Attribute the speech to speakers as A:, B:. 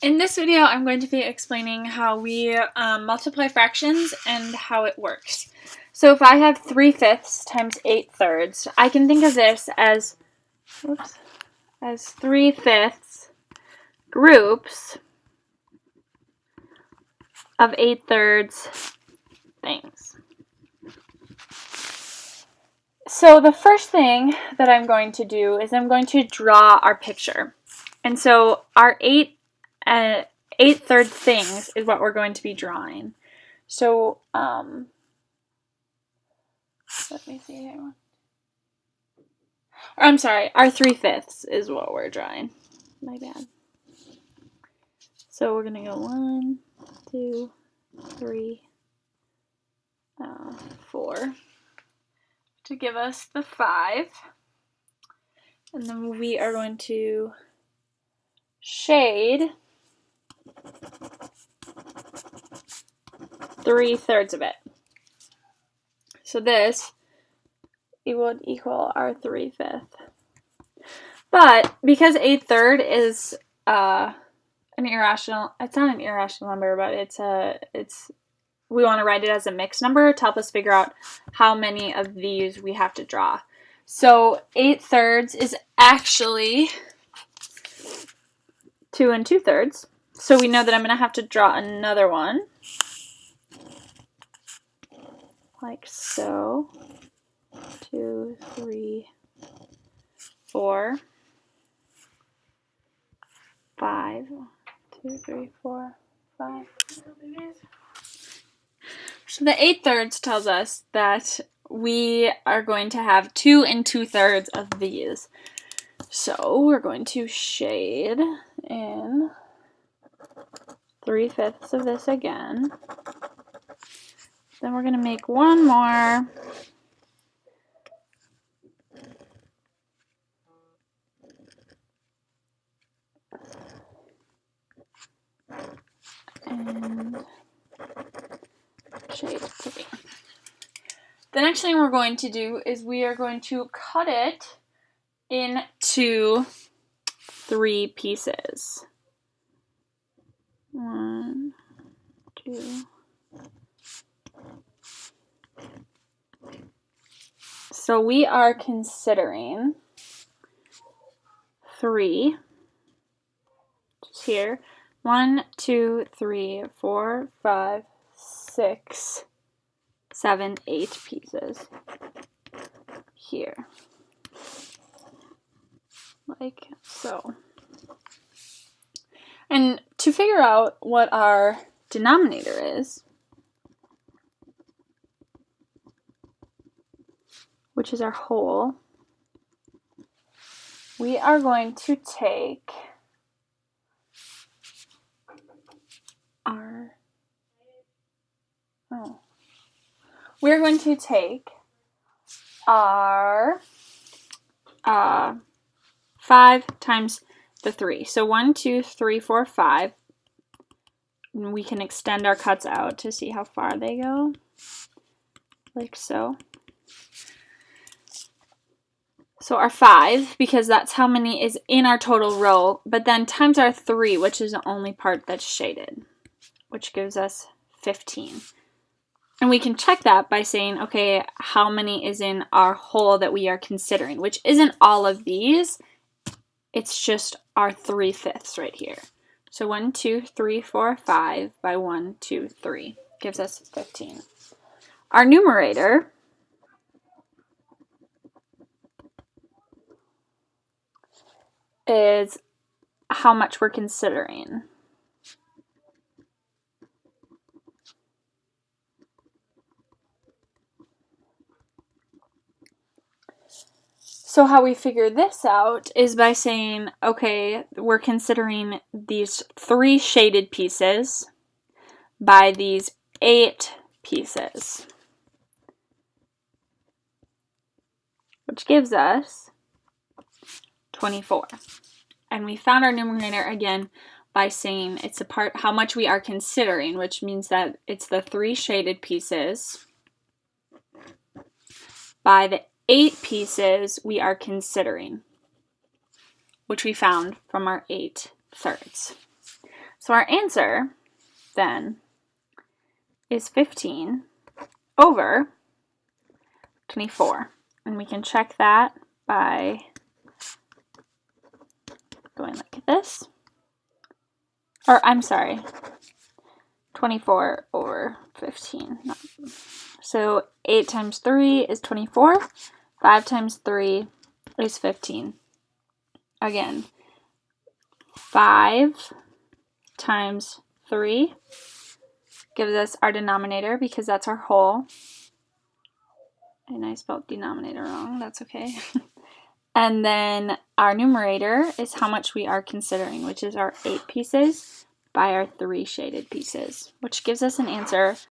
A: In this video, I'm going to be explaining how we multiply fractions and how it works. So if I have 3/5 times 8/3, I can think of this as 3/5 groups of 8/3 things. So the first thing that I'm going to do is I'm going to draw our picture. And so our 8/3 things is what we're going to be drawing. So, let me see here. I'm sorry, our 3/5 is what we're drawing. My bad. So we're going to go 1, 2, 3, 4 to give us the 5. And then we are going to shade 3/3 of it. So this, it would equal our 3/5. But because 8/3 is an irrational, it's not an irrational number, but we want to write it as a mixed number to help us figure out how many of these we have to draw. So 8/3 is actually 2 2/3. So we know that I'm going to have to draw another one. Like so. 2, 3, 4, 5. 2, 3, 4, 5. So the 8/3 tells us that we are going to have 2 2/3 of these. So we're going to shade in 3/5 of this again. Then we're going to make one more. And shade 3. The next thing we're going to do is we are going to cut it into 3 pieces. 1, 2. So we are considering 3, just here. 1, 2, 3, 4, 5, 6, 7, 8 pieces here. Like so. And to figure out what our denominator is, which is our whole, we are going to take we're going to take our 5 times the 3. So 1, 2, 3, 4, 5. And we can extend our cuts out to see how far they go. Like so. So our 5, because that's how many is in our total row, but then times our 3, which is the only part that's shaded, which gives us 15. And we can check that by saying, okay, how many is in our whole that we are considering, which isn't all of these. It's just our 3/5 right here. So 1, 2, 3, 4, 5 by 1, 2, 3 gives us 15. Our numerator is how much we're considering. So how we figure this out is by saying, okay, we're considering these 3 shaded pieces by these 8 pieces, which gives us 24. And we found our numerator again by saying it's a part how much we are considering, which means that it's the 3 shaded pieces by the 8 pieces we are considering, which we found from our 8/3. So our answer then is 15 over 24. And we can check that by going like this. Or I'm sorry, 24 over 15. So 8 times 3 is 24. 5 times 3 is 15. Again, 5 times 3 gives us our denominator because that's our whole. And I spelled denominator wrong. That's okay. And then our numerator is how much we are considering, which is our 8 pieces by our 3 shaded pieces, which gives us an answer